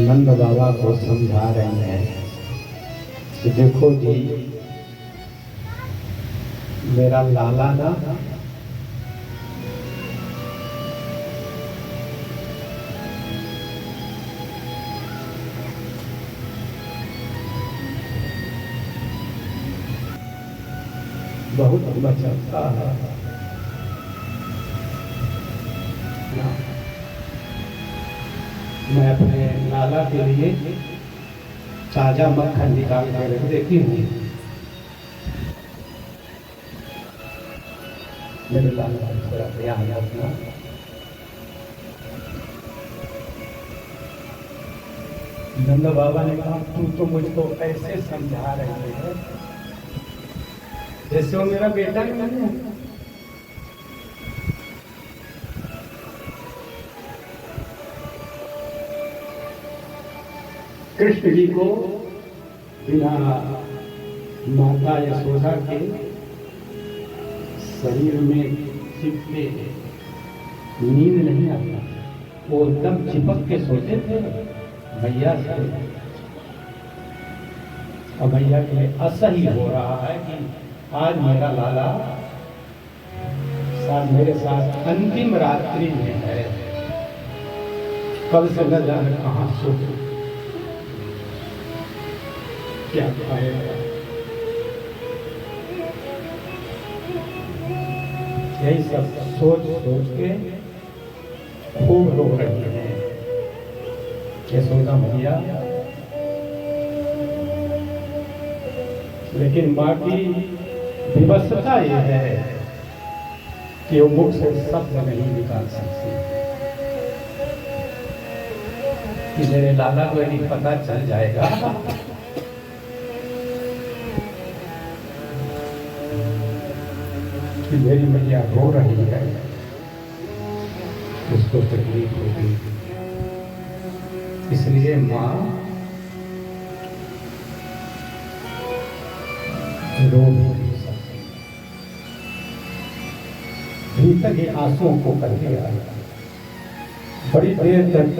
नंद बाबा को समझा रहे हैं कि देखो जी, मेरा लाला ना बहुत मचलता है। मैं अपने लाला के लिए ताजा मक्खन निकाल कर रख देती हूँ। मेरे लाला थोड़ा ध्यान रखना। नंद बाबा ने कहा, तू तो मुझको ऐसे समझा रही है जैसे वो मेरा बेटा नहीं है। कृष्ण जी को बिना माता यशोदा के शरीर में चिपके नींद नहीं आता। वो एकदम चिपक के सोते थे मैया से। और मैया के लिए असह्य हो रहा है कि आज मेरा लाला साथ मेरे साथ अंतिम रात्रि में है, कल से न जाने कहाँ सो क्या खाएगा। यही सब सोच सोच के खूब रो रही है यशोदा मैया। लेकिन बाकी विवशता यह है कि वो मुख से शब्द नहीं निकाल सकती कि मेरे लाला को यदि पता चल जाएगा कि मेरी मैया रो रही है, उसको तकलीफ होगी। इसलिए माँ रो नहीं सकती, भीतर के आंसुओं को करके आया। बड़ी देर तक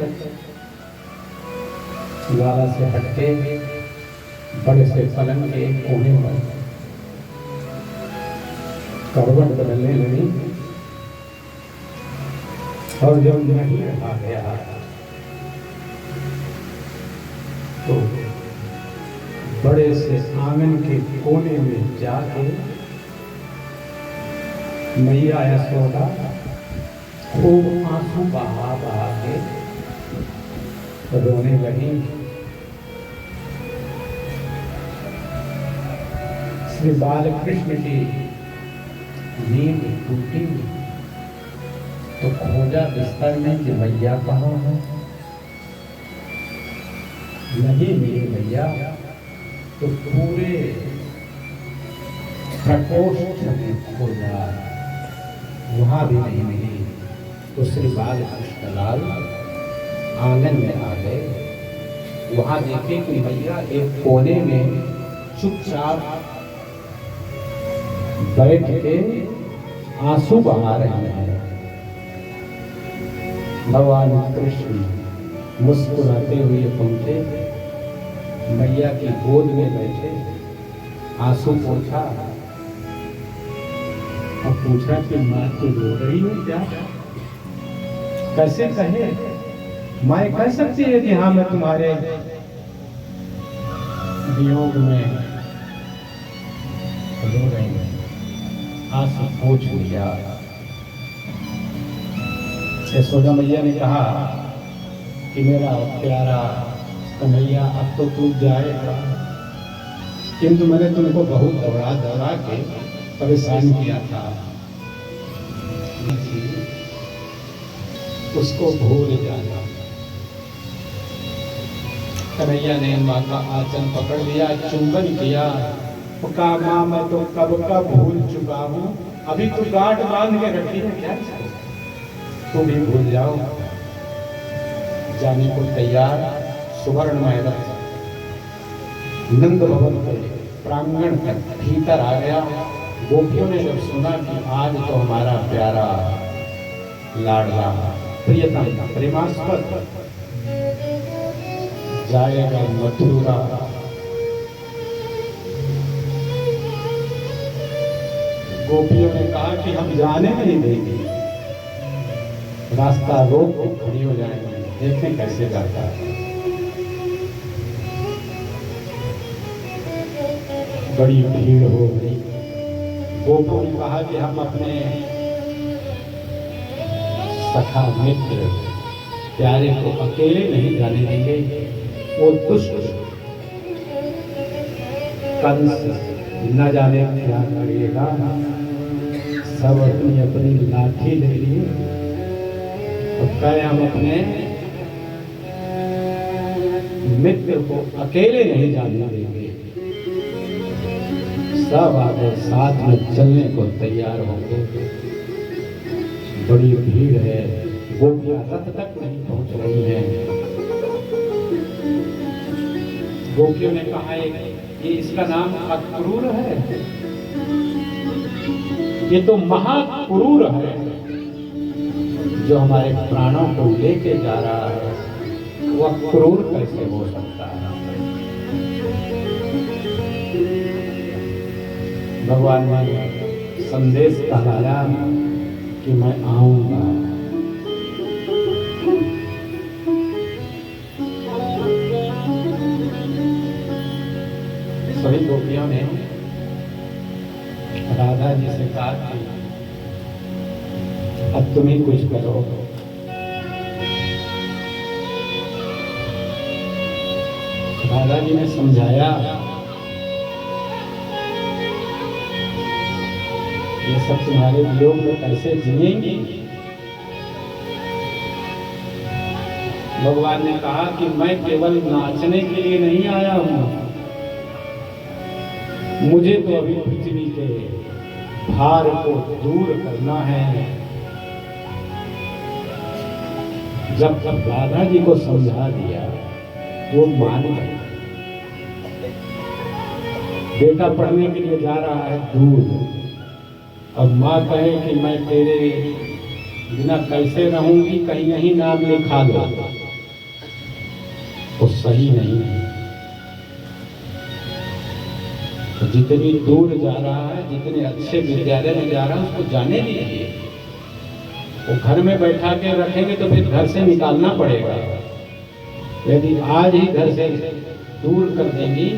लाला से हटके बड़े से पलंग के कोने में करवट बदलने लगी। और जब नहीं रहा गया तो बड़े से आंगन के कोने में जाके मैया यशोदा खूब आंसू बहा बहा के रोने लगी। श्री बाल कृष्ण की नींद टूटी तो खोजा बिस्तर में कि मैया कहाँ है। नहीं मिली मैया तो पूरे प्रकोष्ठ में खोजा, वहां भी नहीं मिली। तो श्री बाल कृष्णलाल आंगन में आ गए। वहां देखे कि मैया एक कोने में चुपचाप बैठ के आंसू बहा रहे हैं। भगवान कृष्ण मुस्कुराते हुए पहुंचे, मैया की गोद में बैठे, आंसू पोंछा और पूछा कि माँ तो रो रही है क्या। कैसे कहे, माँ कह सकती है कि हाँ मैं तुम्हारे वियोग में रो रही हूँ। आंसू पोंछ लिया। यशोदा मैया ने कहा कि मेरा प्यारा कन्हैया अब तो तू जाएगा, किंतु मैंने तुमको बहुत दौड़ा दौड़ा के परेशान किया था, उसको भूल जाना। कन्हैया ने माँ का आंचल पकड़ लिया, चुंबन किया, कहा माँ मैं तो कब का भूल चुका हूँ, अभी तो गांठ बांध के रखी है क्या, तुम भी भूल जाओ। जाने को तैयार सुवर्णमय रथ नंद भवन के प्रांगण तक भीतर आ गया। गोपियों ने जब सुना कि आज तो हमारा प्यारा लाडला प्रियतम प्रेमास्पद जाएगा मथुरा। गोपियों ने कहा कि हम जाने नहीं देंगे, रास्ता रोक के खड़ी हो जाएंगे, देखें कैसे जाता है। बड़ी भीड़ हो गई। गोपियों ने कहा कि हम अपने सखा मित्र प्यारे को अकेले नहीं जाने देंगे। वो दुष्ट कंस न जाने क्या करेगा। सब अपनी अपनी लाठी ले लिए तो कहे हम अपने मित्र को अकेले नहीं जाने देंगे। सब आगे साथ में चलने को तैयार होंगे। बड़ी भीड़ है, गोपियां रथ तक नहीं पहुंच रही हैं। गोपियों ने कहा ये इसका नाम अक्रूर है, ये तो महाक्रूर है जो हमारे प्राणों को लेके जा रहा है। वो अक्रूर कैसे हो सकता है? भगवान ने संदेश कहलाया कि मैं आऊंगा। सभी गोपियों ने राधा जी से कहा कि अब तुम ही कुछ करो। राधा जी ने समझाया ये सब तुम्हारे वियोग में कैसे जिएंगी। भगवान ने कहा कि मैं केवल नाचने के लिए नहीं आया हूं, मुझे तो अभी पृथ्वी के भार को दूर करना है। जब राधा जी को समझा दिया वो मान गए। बेटा पढ़ने के लिए जा रहा है दूर, अब माँ कहे कि मैं तेरे बिना कैसे रहूंगी, कहीं कहीं नाम लिखा दो, वो सही नहीं है। तो जितनी दूर जा रहा है, जितने अच्छे विद्यालय में जा रहा है, उसको जाने दीजिए। वो घर में बैठा के रखेंगे तो फिर घर से निकालना पड़ेगा। यदि आज ही घर से दूर कर देंगी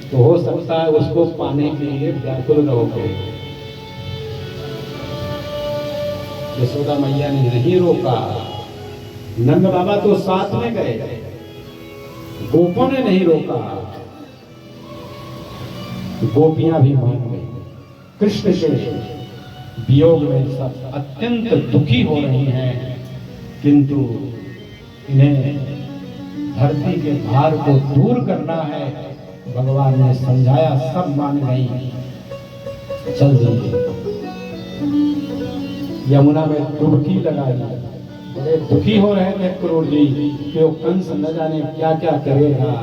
तो हो सकता है उसको पाने के लिए व्याकुल रहोगे। यशोदा मैया ने नहीं रोका, नंद बाबा तो साथ में गए, गोपों ने नहीं रोका, गोपियां भी मान गई। कृष्ण के वियोग में सब अत्यंत दुखी हो रही हैं, किंतु इन्हें धरती के भार को दूर करना है। भगवान ने समझाया, सब मान गई। चल दिए यमुना में डुबकी लगाई। बड़े दुखी हो रहे थे क्रूर जी कि वो कंस न जाने क्या क्या करेगा।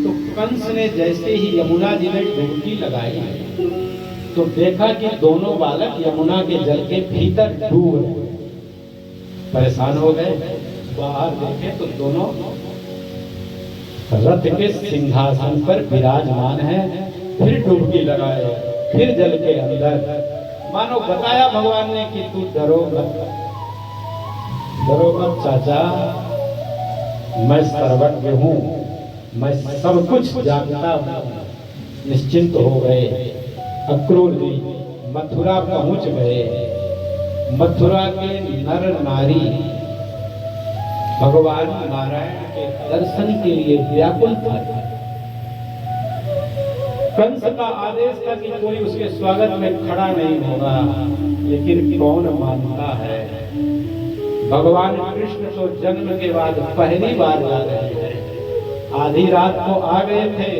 तो कंस ने जैसे ही यमुना जी में डुबकी लगाई तो देखा कि दोनों बालक यमुना के जल के भीतर डूब गए। परेशान हो गए, बाहर देखे तो दोनों रथ के सिंहासन पर विराजमान है। फिर डुबकी लगाए, फिर जल के अंदर। मानो बताया भगवान ने कि तू डरो मत चाचा, मैं सर्वज्ञ हूँ, मैं सब कुछ जानता हूँ। निश्चिंत हो गए। अक्रूर जी मथुरा पहुंच गए। मथुरा के नर नारी भगवान नारायण के दर्शन के लिए व्याकुल थे। कंस का आदेश था कि कोई उसके स्वागत में खड़ा नहीं होगा, लेकिन कौन मानता है। भगवान कृष्ण तो जन्म के बाद पहली बार जा रहे हैं। आधी रात को आ गए थे,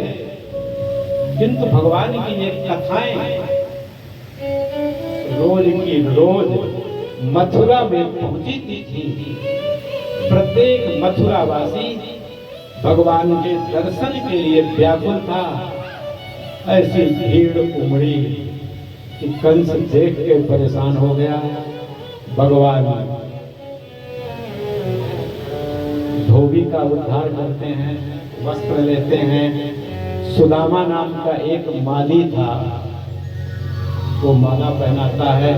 किंतु भगवान की ये कथाएं रोज की रोज मथुरा में पहुंची थी। प्रत्येक मथुरावासी भगवान के दर्शन के लिए व्याकुल था। ऐसी भीड़ उमड़ी कि कंस देख के परेशान हो गया। भगवान धोबी का उद्धार करते हैं, वस्त्र लेते हैं। सुदामा नाम का एक माली था, वो माला पहनाता है।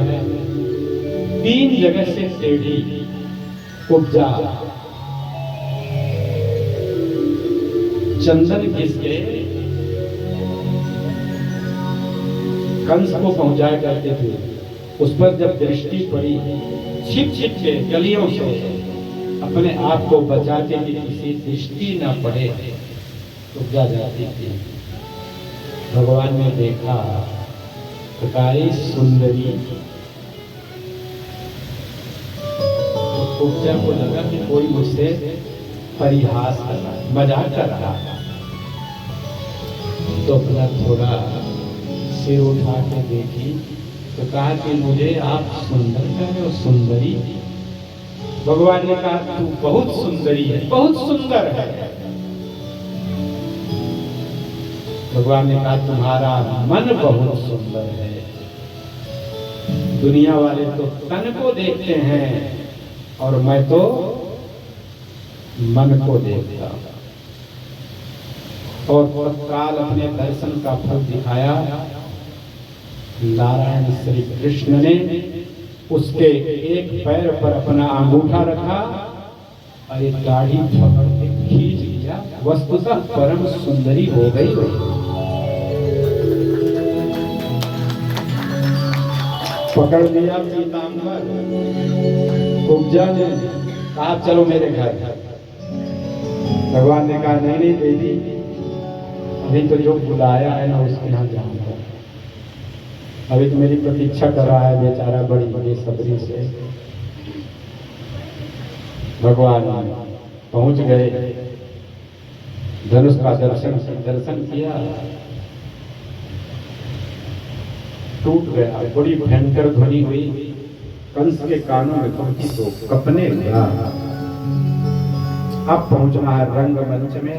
3 जगह से टेढ़ी उपजा, चंदन घिसके कंस को पहुंचाया करते थे। उस पर जब दृष्टि पड़ी, छिप छिप के गलियों से अपने आप को बचाते कि किसी दृष्टि न पड़े, उपजा जाती थी। भगवान ने देखा प्रकारी सुंदरी, उपजा को लगा कि कोई मुझसे परिहास कर रहा है, मजाक कर रहा है। तो अपना थोड़ा सिर उठा के देखी तो कहा कि मुझे आप सुंदर कह हो, सुंदरी। भगवान ने कहा तू बहुत सुंदरी है, बहुत सुंदर है। भगवान ने कहा तुम्हारा मन बहुत सुंदर है। दुनिया वाले तो तन को देखते हैं और मैं तो मन को देखता हूं। और तत्काल अपने दर्शन का फल दिखाया। नारायण श्री कृष्ण ने उसके एक पैर पर अपना अंगूठा रखा और एक दाढ़ी पकड़ के खींच लिया। वस्तुतः परम सुंदरी हो गई वही। पकड़ लिया पीतांबर। उपजा ने कहा चलो मेरे घर। भगवान ने कहा नहीं नहीं देवी, अभी तो जो बुलाया है ना उसके यहाँ जाऊंगा। अभी तो मेरी प्रतीक्षा कर रहा है बेचारा बड़ी बड़ी सब्री से। भगवान पहुंच गए, धनुष का दर्शन किया, टूट गया। बड़ी भयंकर ध्वनि हुई। कंस के कानों में पहुंची तो कपने लगा। अब पहुंचना है रंगमंच में,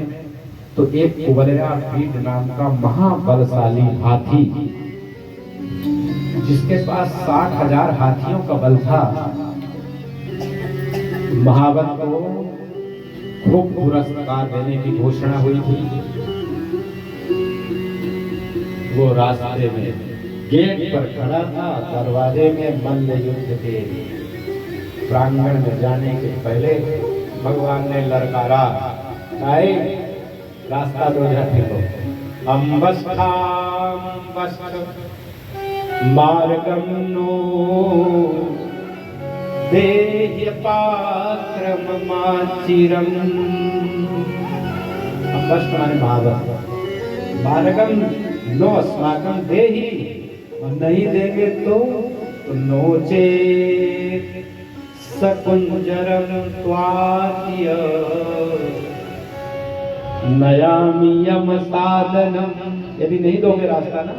तो एक कुबलया पीठ नाम का महाबलशाली हाथी, जिसके पास 60,000 हाथियों का बल था, महाबल को खूब पुरस्कार देने की घोषणा हुई थी। वो रास्ते में गेट पर खड़ा था, दरवाजे में मल्ल युद्ध के प्रांगण में जाने के पहले भगवान ने ललकारा, रास्ता दो जाते हो। मार्गम नो देह्य पात्रम माचिरम। अम्बस माने मार्गम नो अस्माकं देहि, और नहीं देंगे तो नोचे सकुंजरम त्वाद्य नयामि यम साधनम। यदि नहीं दोगे रास्ता ना,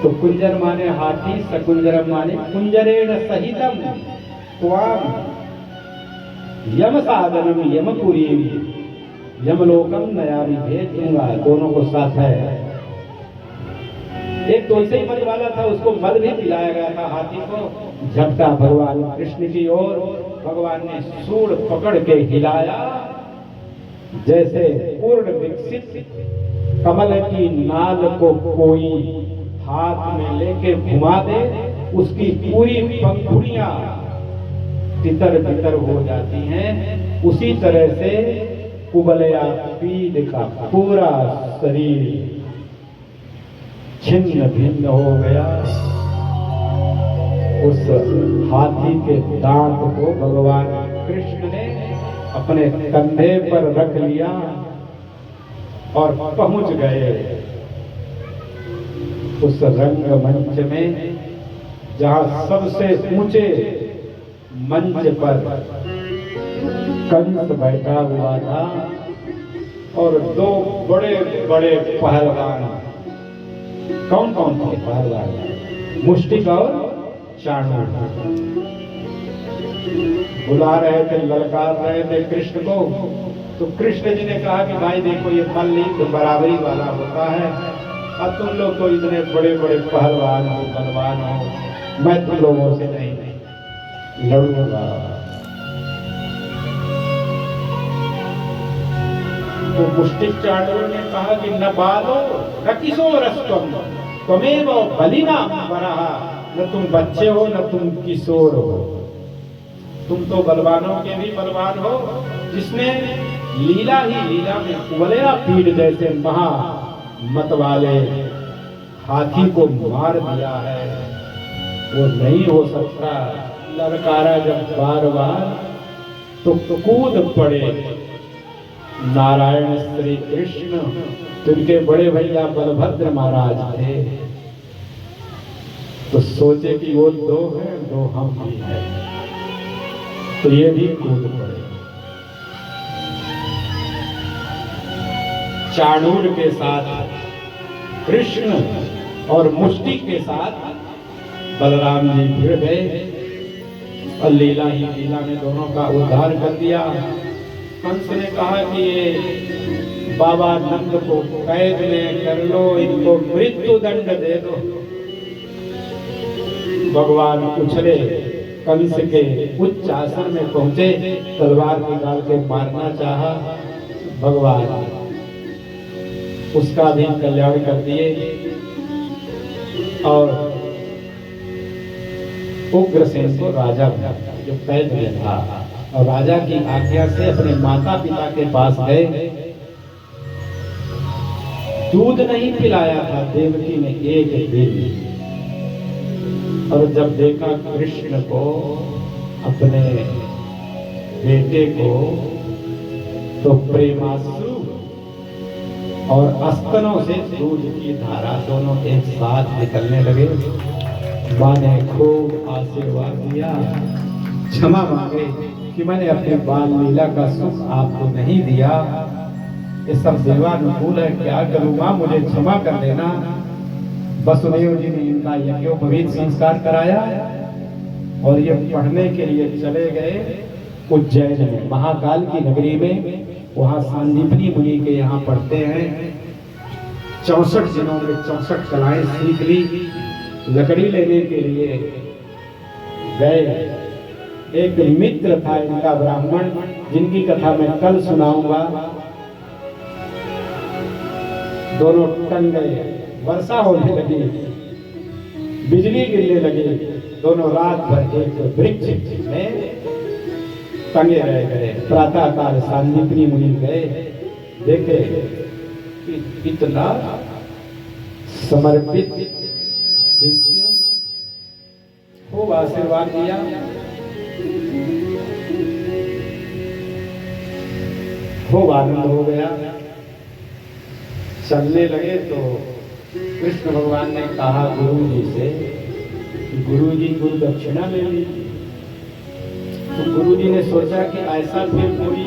तो कुंजर माने हाथी, सकुंजरम माने कुंजरेण सहितम त्वाम यम साधनम यमपुरी यमलोकम नयामि भेज दूंगा। दोनों को साथ है। एक तो ऐसे ही मत वाला था, उसको मद भी पिलाया गया था हाथी को। झपटा भगवान कृष्ण की ओर, भगवान ने सूंड पकड़ के हिलाया, जैसे पूर्ण विकसित कमल की नाल को कोई हाथ में लेके घुमा दे, उसकी पूरी पंखुड़ियां तितर बितर हो जाती हैं। उसी तरह से कुबलया पीड़ का पूरा शरीर छिन्न भिन्न हो गया। उस हाथी के दांत को भगवान कृष्ण ने अपने कंधे पर रख लिया और पहुंच गए उस रंगमंच में, जहां सबसे ऊंचे मंच पर कंस बैठा हुआ था और 2 बड़े बड़े पहलवान। कौन कौन थे पहलवान? मुष्टिक और चाणूर। बुला रहे थे, ललकार रहे थे कृष्ण को। तो कृष्ण जी ने कहा कि भाई देखो, ये मल्ल तो बराबरी वाला होता है, और तुम लोग तो इतने बड़े बड़े पहलवान हो, बलवान हो, मैं तुम लोगों से नहीं लड़ूंगा। तो मुष्टिक चाणूर ने कहा कि न बालो न किशोरस्तम त्वमेव बलिना वरः, न तुम बच्चे हो न तुम किशोर हो, तुम तो बलवानों के भी बलवान हो। जिसने लीला ही लीला में कुवलया पीड़ जैसे महा मत वाले हाथी को मार दिया है, वो नहीं हो सकता। ललकारा जब बार बार तो कूद पड़े नारायण श्री कृष्ण। तुमके बड़े भैया बलभद्र महाराज थे, तो सोचे कि वो दो हैं, दो हम भी हैं, तो ये भी कूद पड़े। चाणूर के साथ कृष्ण और मुष्टिक के साथ बलराम जी भिड़ गए और लीला ही लीला में दोनों का उद्धार कर दिया। कंस ने कहा कि ये बाबा नंद को कैद में कर लो, इनको मृत्यु दंड दे दो। भगवान उछले कंस के उच्च आसन में पहुंचे, तलवार निकाल के मारना चाहा, भगवान उसका भी कल्याण कर दिए। और उग्रसेन को राजा जो कैद में था, और राजा की आज्ञा से अपने माता पिता के पास गए। दूध नहीं पिलाया था देवकी ने एक दिन, और जब देखा कृष्ण को, अपने बेटे को, तो प्रेमाश्रु और स्तनों से दूध की धारा दोनों एक साथ निकलने लगे। माँ ने खूब आशीर्वाद दिया, क्षमा मांगे कि मैंने अपने बाल लीला का सुख आपको नहीं दिया, ये सब देवानुकूल है, क्या करूँ माँ, मुझे क्षमा कर देना। वसुदेव जी ने इनका यज्ञोपवीत संस्कार कराया और ये पढ़ने के लिए चले गए उज्जैन में, महाकाल की नगरी में। वहाँ सांदीपनी मुनि के यहाँ पढ़ते हैं। 64 दिनों में 64 कलाएं सीख ली। लकड़ी लेने के लिए गए। एक मित्र था इनका ब्राह्मण, जिनकी कथा मैं कल सुनाऊंगा। दोनों टंग गए, वर्षा होने लगी, बिजली गिरने लगी, दोनों रात भर एक वृक्ष में टंगे रह गए। प्रातः काल सांदीपनी मुनि गए, देखे कि इतना समर्पित शिष्य, खूब आशीर्वाद दिया। खूब आनंद हो गया। चलने लगे तो कृष्ण भगवान ने कहा गुरु जी से, गुरु जी गुरु दक्षिणा ले लीजिए। तो गुरु जी ने सोचा कि ऐसा फिर कोई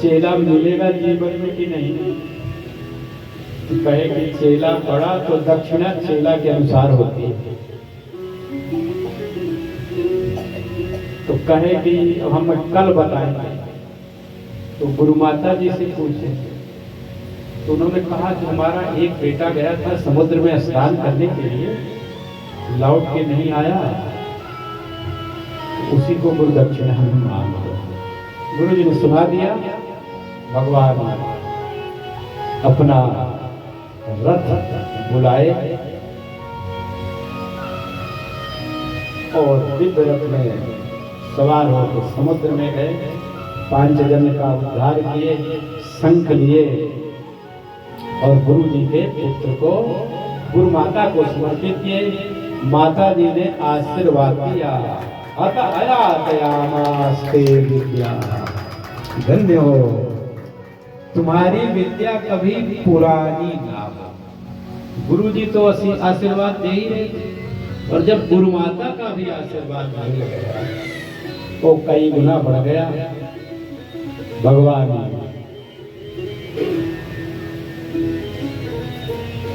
चेला मिलेगा जीवन में कि नहीं। तो कहे कि चेला पड़ा तो दक्षिणा चेला के अनुसार होती है। तो कहे कि हम कल बताएंगे। तो गुरु माता जी से पूछे तो उन्होंने कहा कि हमारा एक बेटा गया था समुद्र में स्नान करने के लिए, लौट के नहीं आया, उसी को गुरु दक्षिणा हम मांगो। गुरु जी ने सुना दिया। भगवान अपना रथ बुलाए और दिव्य रथ में सवार होकर समुद्र में गए। 5 जन का उद्धार किए, शंख लिए और गुरु जी के पुत्र को गुरु माता को समर्पित किए। माता जी ने आशीर्वाद दिया, अत अयातयामास्ते विद्या, धन्य हो, तुम्हारी विद्या कभी पुरानी ना हो। गुरु जी तो आशीर्वाद दे ही रहे थे, और जब गुरु माता का भी आशीर्वाद मिल गया तो कई गुना बढ़ गया। भगवान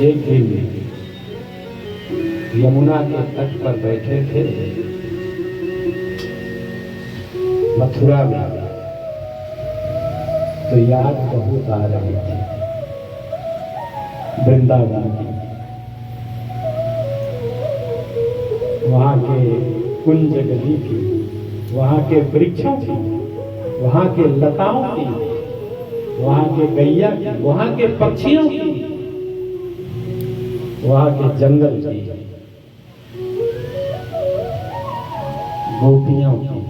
एक दिन यमुना के तट पर बैठे थे मथुरा में, तो याद बहुत आ रही थी वृंदावन की। वहां के कुंज गली की, वहां के वृक्षों की, वहां के लताओं की, वहां के गैया की, वहां के पक्षियों की, वहां के जंगल की, गोपियों की,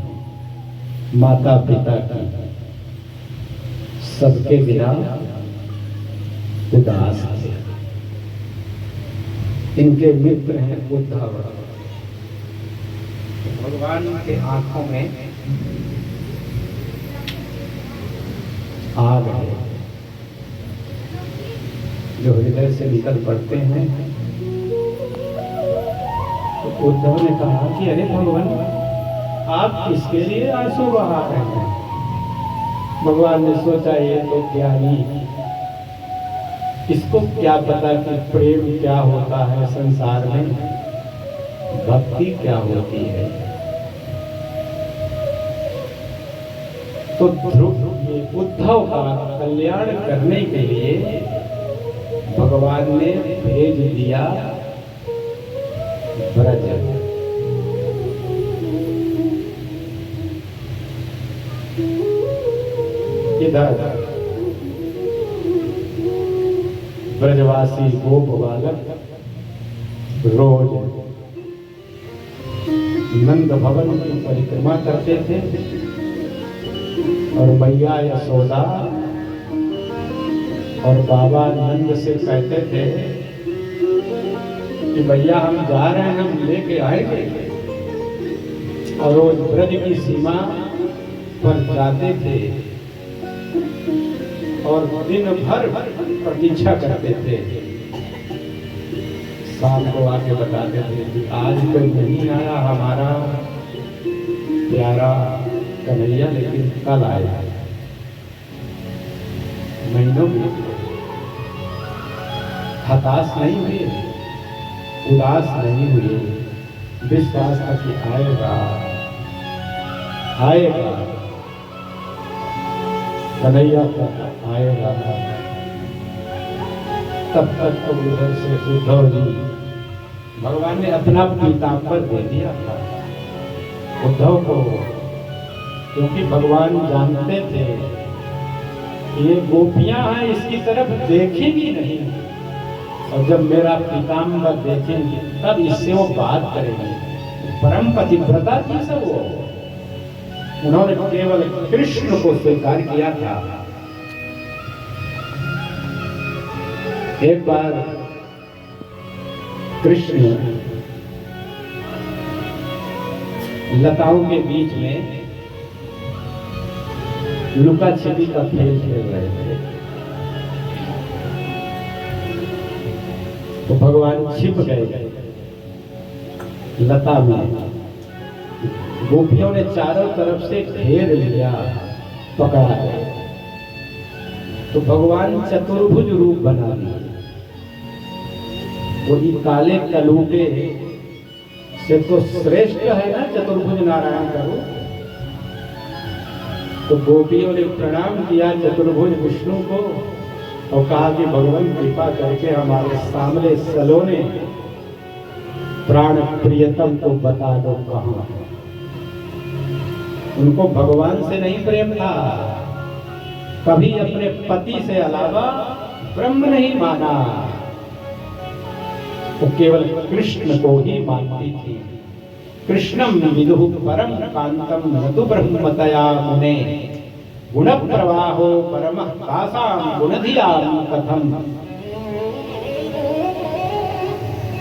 माता पिता की, सबके बिना उदास थे। इनके मित्र हैं उद्धव। भगवान के आंखों में आग है जो हृदय से निकल पड़ते हैं। तो उद्धव ने कहा कि अरे भगवान, आप किसके लिए आंसू बहा रहे हैं? भगवान ने सोचा ये तो ज्ञानी, इसको क्या पता कि प्रेम क्या होता है संसार में, भक्ति क्या होती है। तो ध्रुव, ये उद्धव का कल्याण करने के लिए भगवान ने भेज दिया ब्रज। इधर ब्रजवासी गोप बालक रोज नंद भवन की परिक्रमा करते थे और मैया यशोदा और बाबा नंद से कहते थे कि भैया हम जा रहे हैं, हम लेके आएंगे। और रोज ब्रज की सीमा पर जाते थे और दिन भर प्रतीक्षा करते थे। शाम को आके बताते थे कि आज तो नहीं आया हमारा प्यारा कन्हैया, लेकिन कल आया। महीनों में हताश नहीं हुए, उदास नहीं हुए, विश्वास था कि आएगा आएगा कन्हैया तक आएगा। तब तक तो उधर से उद्धव जी, भगवान ने अपना पीताम्बर दे दिया था उद्धव को, क्योंकि भगवान जानते थे ये गोपियां हैं, इसकी तरफ देखेंगी नहीं, और जब मेरा पीताम्बर देखेंगे तब इससे वो बात करेंगे। परम पतिव्रता थी सब वो, उन्होंने केवल कृष्ण को स्वीकार किया था। एक बार कृष्ण लताओं के बीच में लुका छिपी का खेल खेल रहे थे, तो भगवान छिप गए लता में। गोपियों ने चारों तरफ से घेर लिया, पकड़ा गया। तो भगवान चतुर्भुज रूप बना दिए। वही काले कलूटे से तो श्रेष्ठ है ना चतुर्भुज नारायण का रूप। तो गोपियों ने प्रणाम किया चतुर्भुज विष्णु को और कहा कि भगवान कृपा करके हमारे सामने सलोने प्राण प्रियतम को बता दो कहां। उनको भगवान से नहीं प्रेम था, कभी अपने पति से अलावा ब्रह्म नहीं माना, वो केवल कृष्ण को ही मानती थी। कृष्णम विदुः परम कांतम नतु ब्रह्मतया मुने गुण प्रवाहो परमः कासाम गुणधियाम कथम।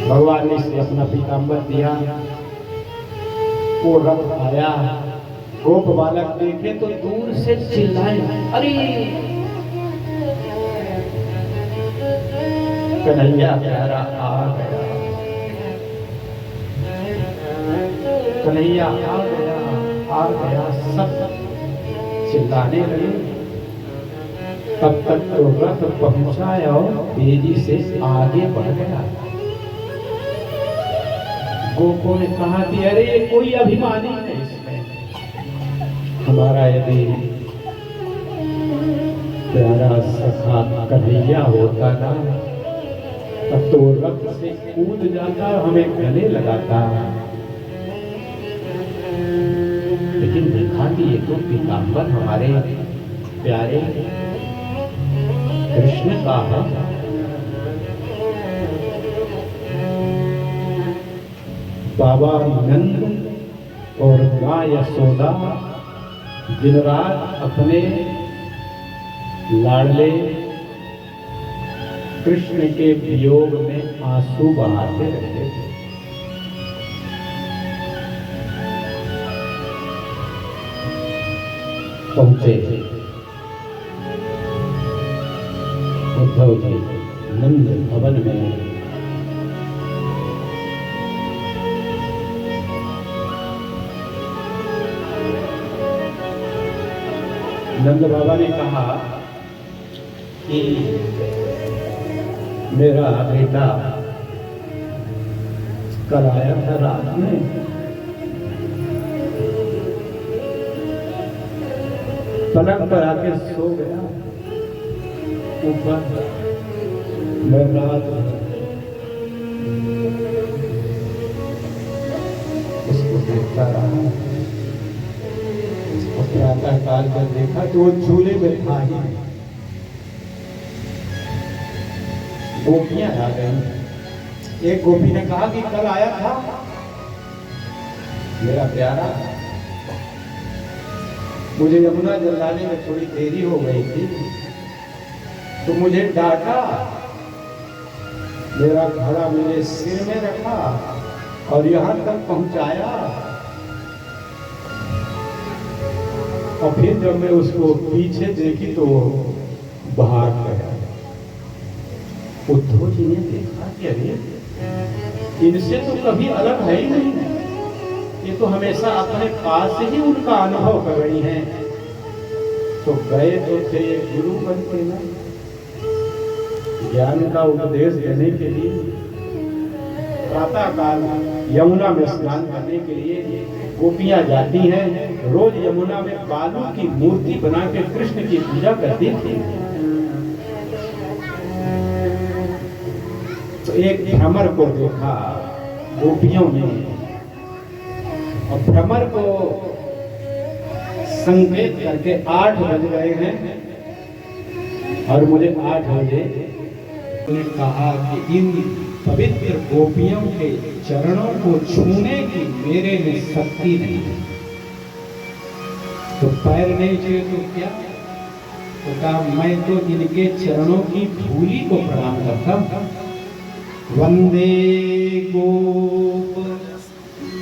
भगवान ने इसे अपना पीताम्बर दिया, वो रथ आया, गोप बालक देखे तो दूर से चिल्लाए, अरे कन्हैया प्यारा आ गया, कन्हैया आ गया, आ गया, सब चिल्लाने लगे। तब तक तो रथ पहुंचाया और तेजी से आगे बढ़ गया। गोपों ने कहा कि अरे कोई अभिमानी है इसमें, हमारा यदि प्यारा सखा कन्हैया होता ना तब तो रथ से कूद जाता, हमें गले लगाता। लेकिन देखा कि ये तो पीताम्बर हमारे प्यारे कृष्ण का है। बाबा नंद और माँ यशोदा दिन रात अपने लाडले कृष्ण के वियोग में आंसू बहाते रहे। पहुंचे उद्धव जी नंद भवन में। नंद बाबा ने कहा कि मेरा बेटा कल आया था रात में, पलंग पर आके सो गया ऊपर। मैं रात उसको देखता रहा। प्रातः काल कर देखा तो वो झूले में था ही। गोपियां आ गई। एक गोपी ने कहा कि कल आया था मेरा प्यारा, मुझे यमुना जल लाने में थोड़ी देरी हो गई थी तो मुझे डांटा, मेरा घड़ा मेरे सिर में रखा और यहां तक पहुंचाया। और फिर जब मैं उसको पीछे देखी तो भाग गया। उद्धव जी ने देखा कि अरे इनसे तो कभी अलग है ही नहीं, ये तो हमेशा अपने पास ही उनका अनुभव कर रही हैं। तो गए तो थे गुरु बन के ना, ज्ञान का उपदेश देने के लिए। प्रातः काल यमुना में स्नान करने के लिए गोपियां जाती हैं। रोज यमुना में बालू की मूर्ति बना के कृष्ण की पूजा करती थी। तो एक भ्रमर को देखा गोपियों ने, और भ्रमर को संकेत करके 8 बज गए हैं और मुझे 8 बजे उन्होंने कहा कि इन पवित्र गोपियों के चरणों को छूने की मेरे में शक्ति नहीं है। तो पैर नहीं छुए तो क्या? तो कहा मैं तो इनके चरणों की धूली को प्रणाम करता हूं। वंदे गोप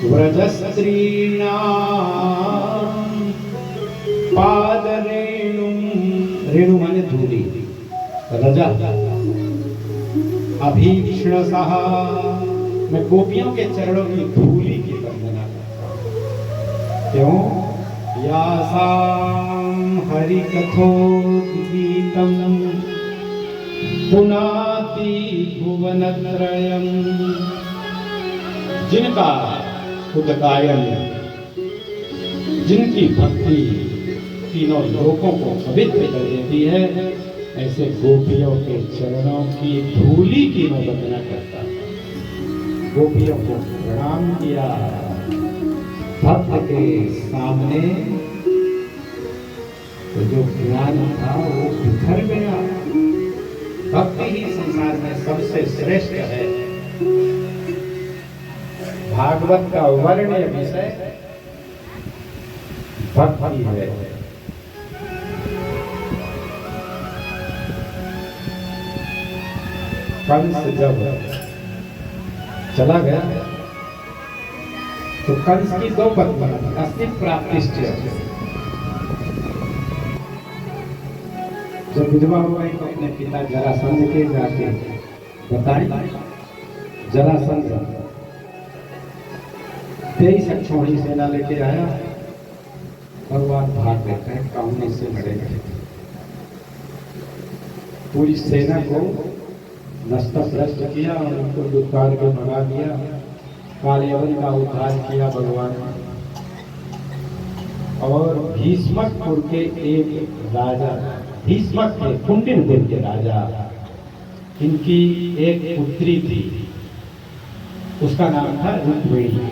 व्रजस्त्रीणां पाद रेणु, रेणु माने धूली, रजा अभीक्ष्णसः, मैं गोपियों के चरणों की धूली की वंदना करता हूं। क्यों? यासां हरिकथोद्गीतं पुनाति भुवनत्रयं, जिनका उद्गायन, जिनकी भक्ति तीनों लोकों को पवित्र कर देती है, ऐसे गोपियों के चरणों की धूली की मैं वंदना करता हूं। गोपियों को प्रणाम किया। भक्त के सामने तो जो ज्ञान था वो बिखर गया। भक्ति ही संसार में सबसे श्रेष्ठ है। भागवत का वर्ण्य विषय भक्ति है। कंस जब चला गया तो कंस की 2 पत्नी अस्ति प्राप्तिष्ठ, जब विधवा हो गई तो अपने पिता जरासंध के जाके बताई। जरासंध 23 अक्षौहिणी सेना लेके आया। भगवान भाग लेते हैं, कामने से लड़ेगा। पूरी सेना को नष्ट भ्रष्ट किया और उनको दुष्काल को भगा दिया। कालयवन का उद्धार किया भगवान ने। और भीष्मकपुर के एक राजा, भीष्मक के कुंडिनपुर के राजा, इनकी एक पुत्री थी, उसका नाम था रुक्मिणी।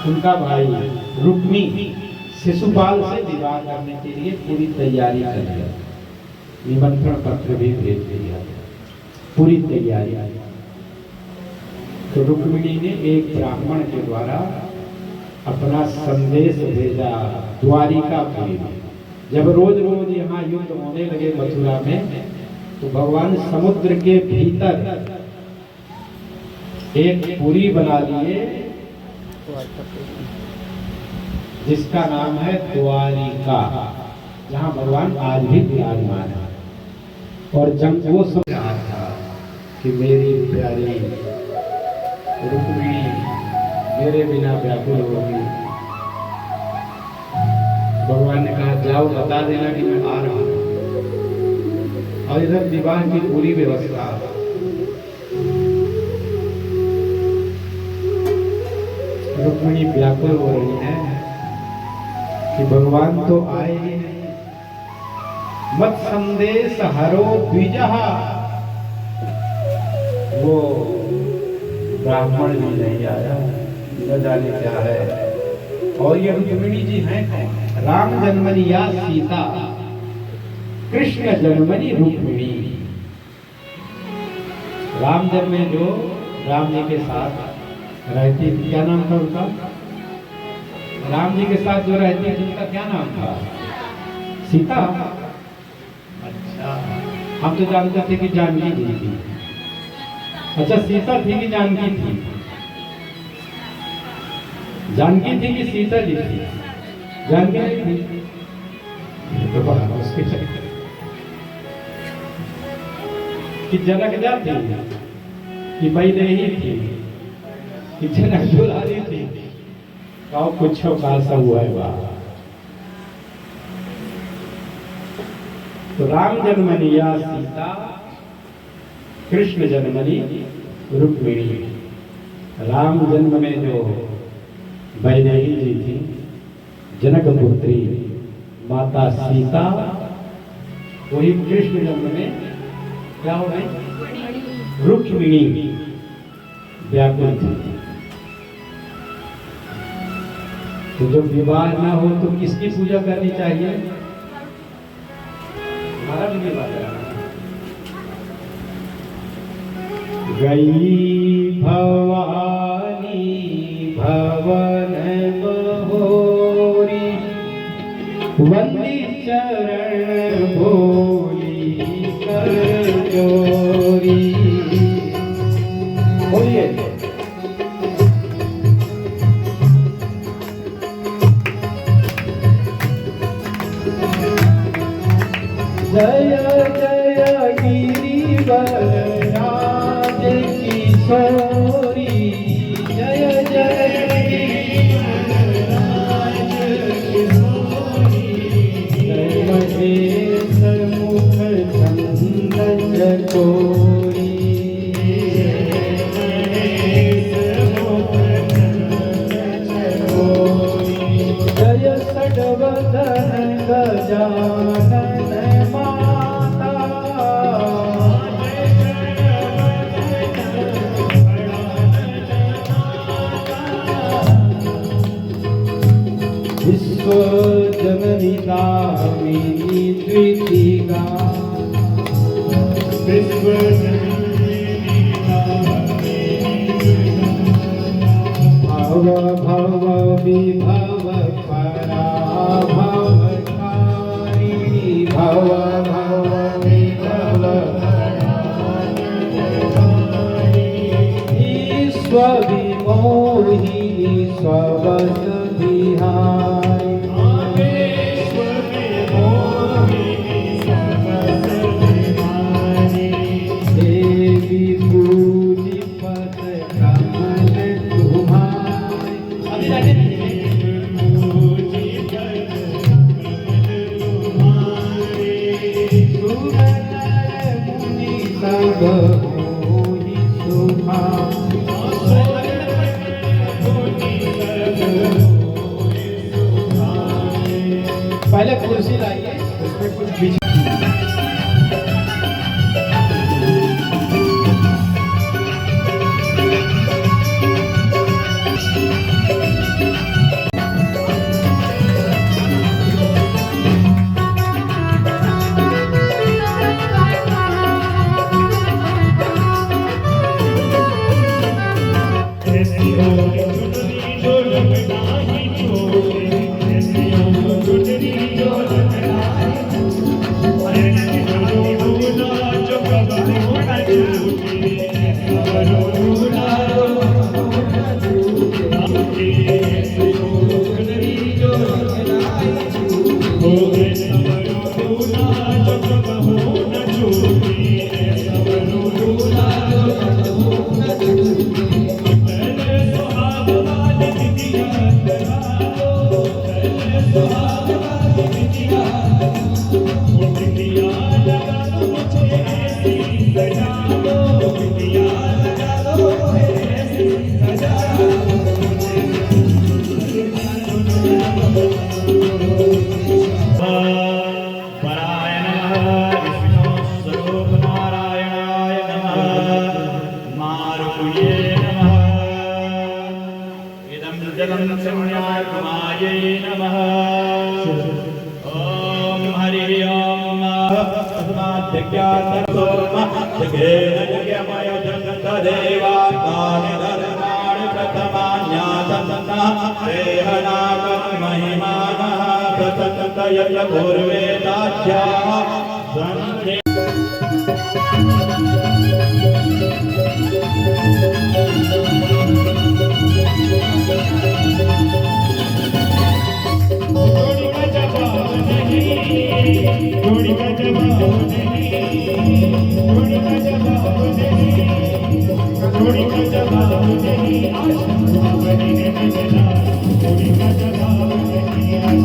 उनका भाई रुक्मी शिशुपाल से विवाह करने के लिए पूरी तैयारी कर लिया। निमंत्रण पत्र भी भेज दिया, पूरी तैयारी। तो रुक्मिणी ने एक ब्राह्मण के द्वारा अपना संदेश भेजा द्वारिकापुरी में। जब रोज रोज यहाँ युद्ध होने लगे मथुरा में, तो भगवान समुद्र के भीतर एक पुरी बना लिए जिसका नाम है द्वारिका, जहाँ भगवान आज भी विराजमान है। और जब वो समझ रहा था कि मेरी प्यारी रुक्मिणी मेरे बिना व्याकुल होगी, भगवान ने कहा जाओ बता देना कि मैं आ रहा हूं। और इधर विवाह की पूरी व्यवस्था, रुक्मिणी व्याकुल हो रही है कि भगवान तो आए ही नहीं। मत संदेश हरो द्विजहा, वो ब्राह्मण भी नहीं आया, न जाने क्या है। और ये रुक्मिणी जी हैं कौन? राम जन्मनि या सीता, कृष्ण जन्मनि रुक्मिणी। राम जन्मे जो राम जी के साथ रहती थी, क्या नाम था उनका? राम जी के साथ जो रहती थी उनका क्या नाम था? सीता। अच्छा, हम तो जानते थे कि जानकी जी थी। अच्छा, सीता थी कि जानकी थी? जानकी थी कि सीता जी थी? जानकी नहीं थी। तो कि जनक जा थी कि पहले ही थी कि जनक दुलारी थी? कहो कुछ का सब हुआ है वाह। तो राम जन्मनि या सीता, कृष्ण जन्मनि रुक्मिणी। राम जन्म में जो वैदेही जी थी, जनक पुत्री माता सीता, वही कृष्ण जन्म में क्या हो गई? रुक्मिणी व्याकुल थी। तो जब विवाह ना हो तो किसकी पूजा करनी चाहिए? हमारा भी विवाह कराना। गई भवानी भवन बहोरी, वंदी चरण भोली कर जोरी। बोलिए जय जय गिरिवर राज किशोरी, जय जय गिरिवर राज किशोरी, जय महेश मुख चंदन चकोरी, जय महेश मुख चंदन चकोरी, जय षडवदन गजानन जननी दामिनी द्वितीया, विश्व जननी भव भव विभव पराभव कारिणी, भव भव विभव स्वविमोहिनी स्ववश विहाय, पहले कुर्सी लाइए, उसमें कुछ बीच परमात्मायै नमः। ॐ हरि ओम तस्माद्यज्ञातसोमयज्ञेन यज्ञमयजन्तदेवानि धर्माणि प्रथमान्यासन्नः देहनाकर्महिमानः सततयपूर्वेदाख्याः सन्ति। जोड़ी का जवाब नहीं, जोड़ी का जवाब नहीं, जोड़ी का जवाब नहीं, आज बने ने चला, जोड़ी का जवाब नहीं, आज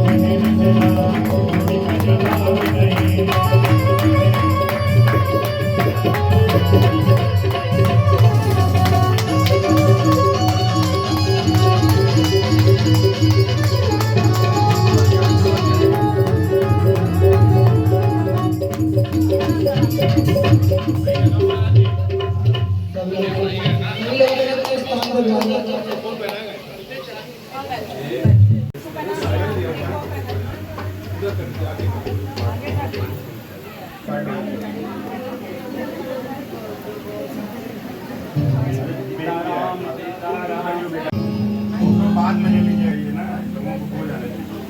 बने ने चला, जोड़ी का जवाब नहीं। बाद में ले लीजिए ना, लोगों को हो जाने दीजिए।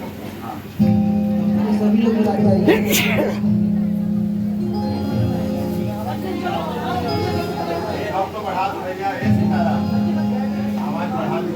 सभी लोग आपको बढ़ा दो भैया, ये सितारा आवाज बढ़ा दो।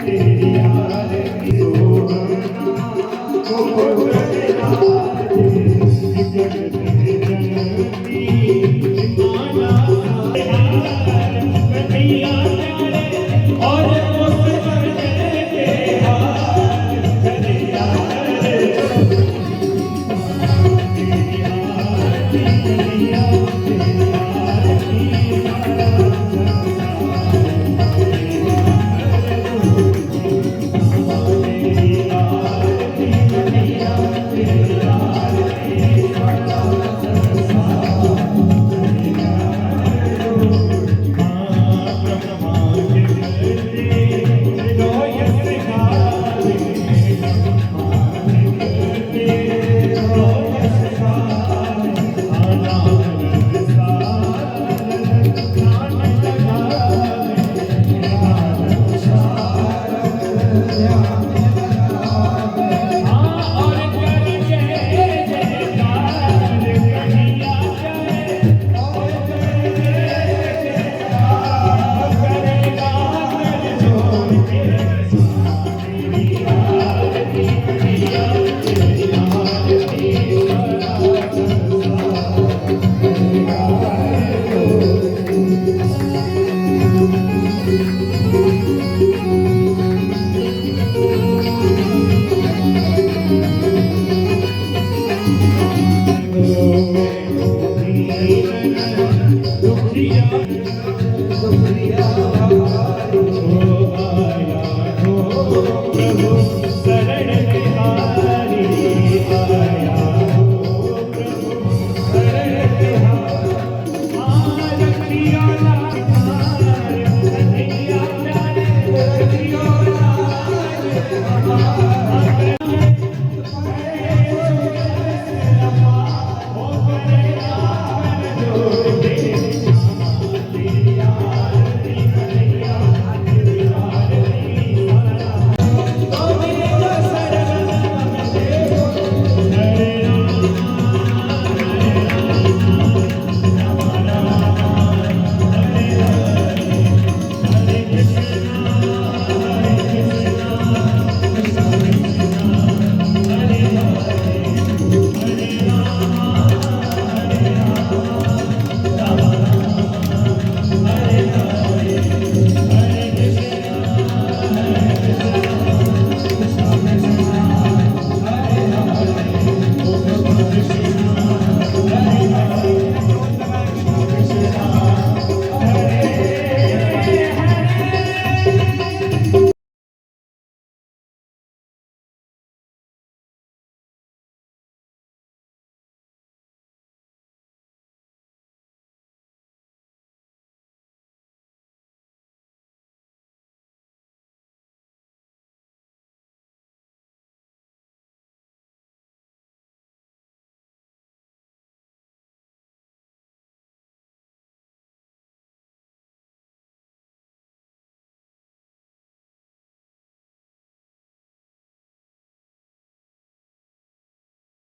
Yeah. तो श्री